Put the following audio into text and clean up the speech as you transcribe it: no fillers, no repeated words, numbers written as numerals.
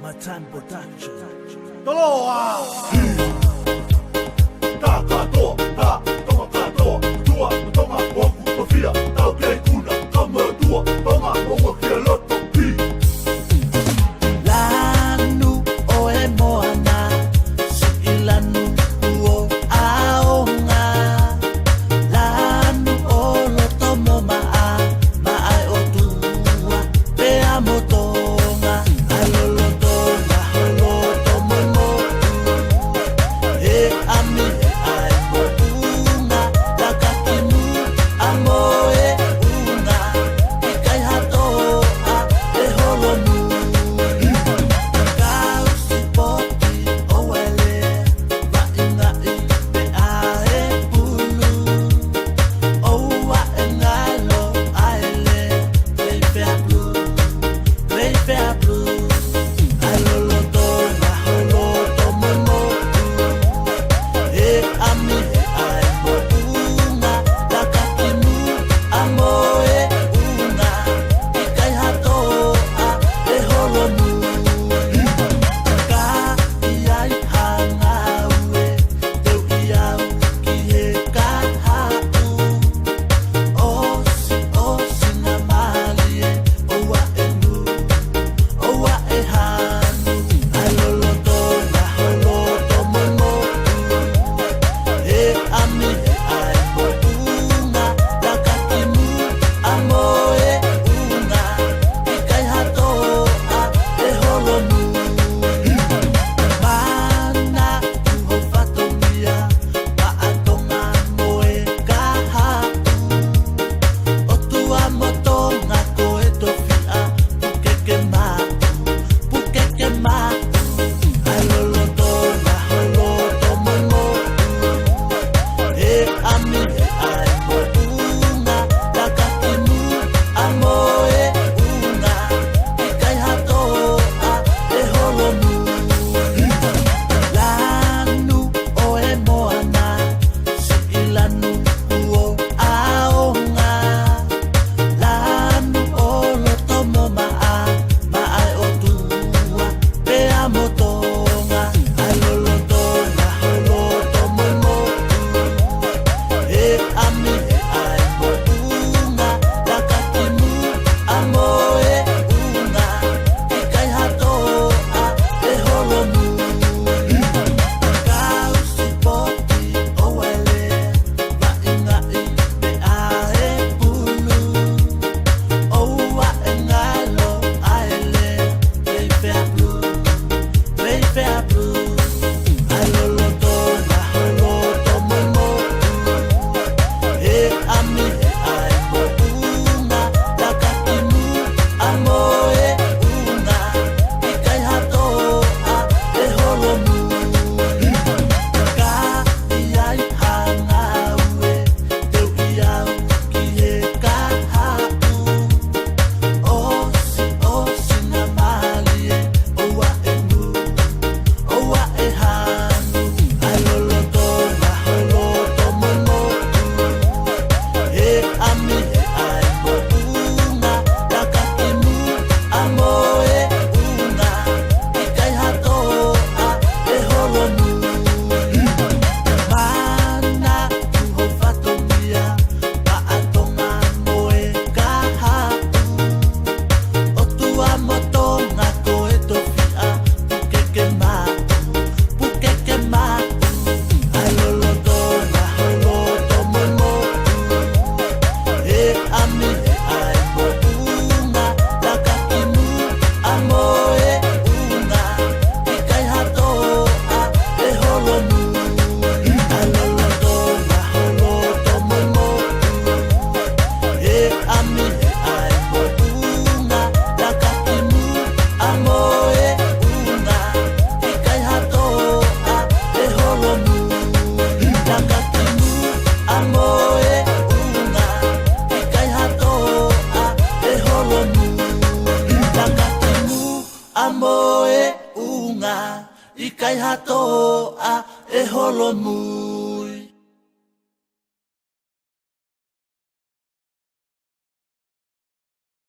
Matan Production. Toloa! Ta katoa, ta tonga katoa, tua tonga waku tofia, tau kei kuna, kama tua, tonga waku kia loto pi. Lanu o e moana, si ilanu uo aonga. Lanu o loto mo maa, maai o tua, pea motonga. Alolo tonga, holoto mo motu, e ami ai mo unga, lakakimu amoe unga, ikai hatoa e holonu. Amoe unga, ikai hatoa e holomu.